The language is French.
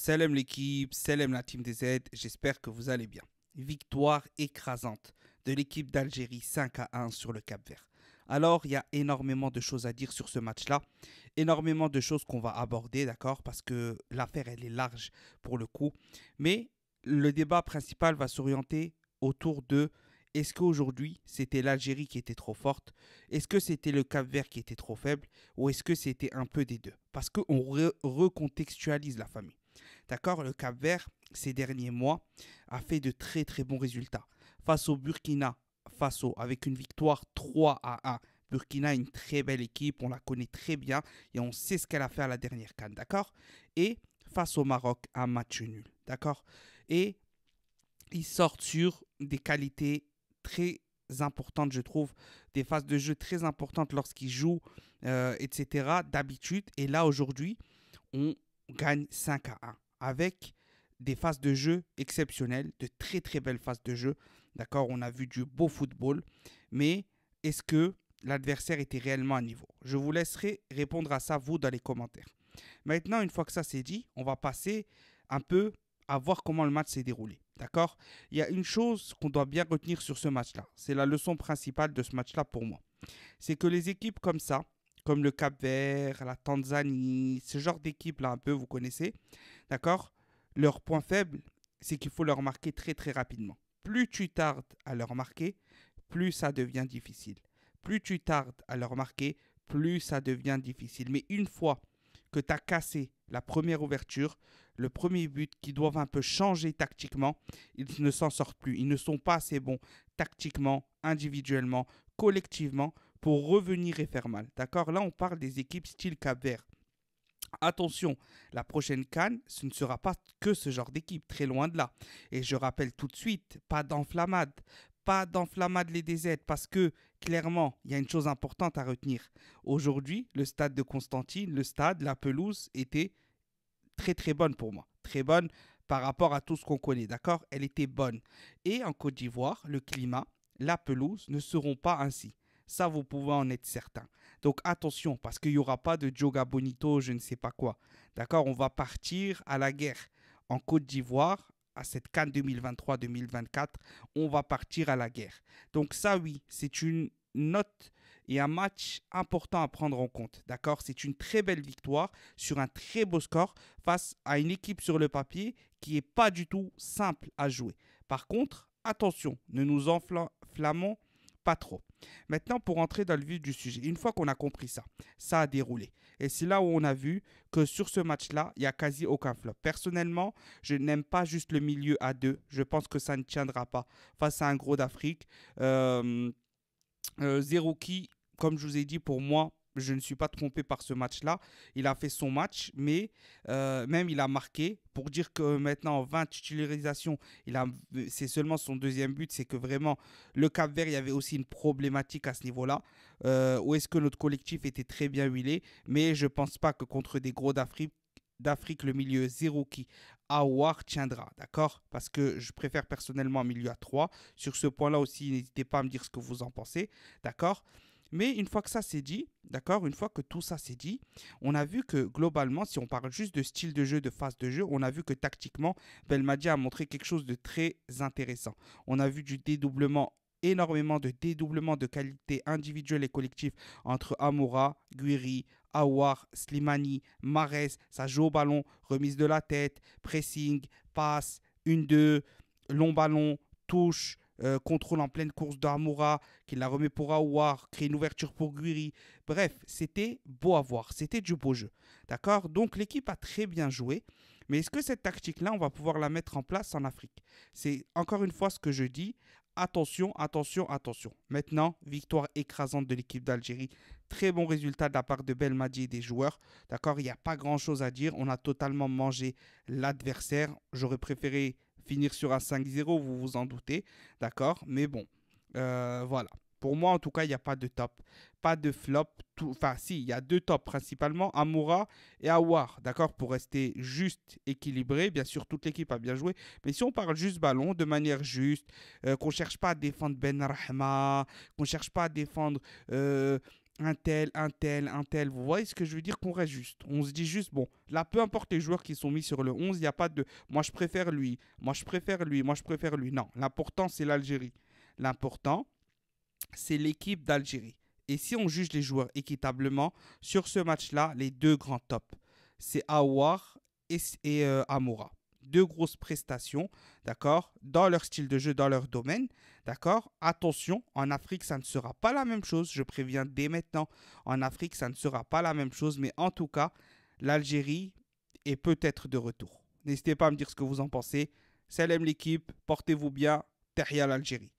Salam l'équipe, salam la team des Z, j'espère que vous allez bien. Victoire écrasante de l'équipe d'Algérie 5-1 sur le Cap-Vert. Alors, il y a énormément de choses à dire sur ce match-là, énormément de choses qu'on va aborder, d'accord, parce que l'affaire, elle est large pour le coup. Mais le débat principal va s'orienter autour de est-ce qu'aujourd'hui, c'était l'Algérie qui était trop forte? Est-ce que c'était le Cap-Vert qui était trop faible? Ou est-ce que c'était un peu des deux? Parce qu'on recontextualise la famille. D'accord, le Cap-Vert, ces derniers mois, a fait de très très bons résultats. Face au Burkina Faso, avec une victoire 3-1. Burkina, une très belle équipe, on la connaît très bien et on sait ce qu'elle a fait à la dernière CAN, d'accord? Et face au Maroc, un match nul, d'accord? Et ils sortent sur des qualités très importantes, je trouve, des phases de jeu très importantes lorsqu'ils jouent, etc. d'habitude. Et là, aujourd'hui, on gagne 5-1 avec des phases de jeu exceptionnelles, de très très belles phases de jeu. D'accord, on a vu du beau football, mais est-ce que l'adversaire était réellement à niveau? Je vous laisserai répondre à ça, vous, dans les commentaires. Maintenant, une fois que ça c'est dit, on va passer un peu à voir comment le match s'est déroulé. D'accord? Il y a une chose qu'on doit bien retenir sur ce match-là. C'est la leçon principale de ce match-là pour moi. C'est que les équipes comme ça, comme le Cap-Vert, la Tanzanie, ce genre d'équipe-là un peu, vous connaissez, d'accord? Leur point faible, c'est qu'il faut leur marquer très très rapidement. Plus tu tardes à leur marquer, plus ça devient difficile. Plus tu tardes à leur marquer, plus ça devient difficile. Mais une fois que tu as cassé la première ouverture, le premier but qui doivent un peu changer tactiquement, ils ne s'en sortent plus. Ils ne sont pas assez bons tactiquement, individuellement, collectivement pour revenir et faire mal. D'accord? Là, on parle des équipes style Cap-Vert. Attention, la prochaine CAN, ce ne sera pas que ce genre d'équipe, très loin de là. Et je rappelle tout de suite, pas d'enflammade les DZ, parce que clairement, il y a une chose importante à retenir. Aujourd'hui, le stade de Constantine, le stade, la pelouse était très très bonne pour moi. Très bonne par rapport à tout ce qu'on connaît, d'accord? Elle était bonne. Et en Côte d'Ivoire, le climat, la pelouse ne seront pas ainsi. Ça, vous pouvez en être certain. Donc attention, parce qu'il n'y aura pas de Joga Bonito, je ne sais pas quoi. D'accord? On va partir à la guerre. En Côte d'Ivoire, à cette CAN 2023-2024, on va partir à la guerre. Donc ça, oui, c'est une note et un match important à prendre en compte. D'accord? C'est une très belle victoire sur un très beau score face à une équipe sur le papier qui n'est pas du tout simple à jouer. Par contre, attention, ne nous enflammons pas trop. Maintenant, pour entrer dans le vif du sujet, une fois qu'on a compris ça, ça a déroulé. Et c'est là où on a vu que sur ce match-là, il n'y a quasi aucun flop. Personnellement, je n'aime pas juste le milieu à deux. Je pense que ça ne tiendra pas face à un gros d'Afrique. Zerouki, comme je vous ai dit, pour moi, je ne suis pas trompé par ce match-là. Il a fait son match, mais même il a marqué. Pour dire que maintenant, en 20 titularisations, c'est seulement son deuxième but. C'est que vraiment, le Cap-Vert, il y avait aussi une problématique à ce niveau-là. Où est-ce que notre collectif était très bien huilé. Mais je ne pense pas que contre des gros d'Afrique, le milieu Zerouki Aouar tiendra, d'accord? Parce que je préfère personnellement un milieu à 3. Sur ce point-là aussi, n'hésitez pas à me dire ce que vous en pensez, d'accord? Mais une fois que ça c'est dit, d'accord, une fois que tout ça c'est dit, on a vu que globalement, si on parle juste de style de jeu, de phase de jeu, on a vu que tactiquement, Belmadi a montré quelque chose de très intéressant. On a vu du dédoublement, énormément de dédoublement de qualité individuelle et collective entre Amoura, Guiri, Aouar, Slimani, Marez, ça joue au ballon, remise de la tête, pressing, passe, 1-2, long ballon, touche, contrôle en pleine course d'Amoura, qui la remet pour Aouar, crée une ouverture pour Guiri. Bref, c'était beau à voir, c'était du beau jeu. D'accord? Donc l'équipe a très bien joué. Mais est-ce que cette tactique-là, on va pouvoir la mettre en place en Afrique? C'est encore une fois ce que je dis. Attention, attention, attention. Maintenant, victoire écrasante de l'équipe d'Algérie. Très bon résultat de la part de Belmadi et des joueurs. D'accord, il n'y a pas grand-chose à dire. On a totalement mangé l'adversaire. J'aurais préféré finir sur un 5-0, vous vous en doutez. D'accord, mais bon, voilà. Pour moi, en tout cas, il n'y a pas de top, pas de flop. Enfin, si, il y a deux tops principalement, Amoura et Aouar, d'accord, pour rester juste équilibré. Bien sûr, toute l'équipe a bien joué. Mais si on parle juste ballon, de manière juste, qu'on ne cherche pas à défendre Ben Rahma, qu'on ne cherche pas à défendre un tel. Vous voyez ce que je veux dire? Qu'on reste juste. On se dit juste, bon, là, peu importe les joueurs qui sont mis sur le 11, il n'y a pas de moi je préfère lui, moi je préfère lui, moi je préfère lui. Non, l'important c'est l'Algérie. L'important, c'est l'équipe d'Algérie. Et si on juge les joueurs équitablement, sur ce match-là, les deux grands tops, c'est Aouar et Amoura. Deux grosses prestations, d'accord, dans leur style de jeu, dans leur domaine, d'accord. Attention, en Afrique, ça ne sera pas la même chose. Je préviens dès maintenant, en Afrique, ça ne sera pas la même chose. Mais en tout cas, l'Algérie est peut-être de retour. N'hésitez pas à me dire ce que vous en pensez. Salam l'équipe, portez-vous bien. Tahia l'Algérie.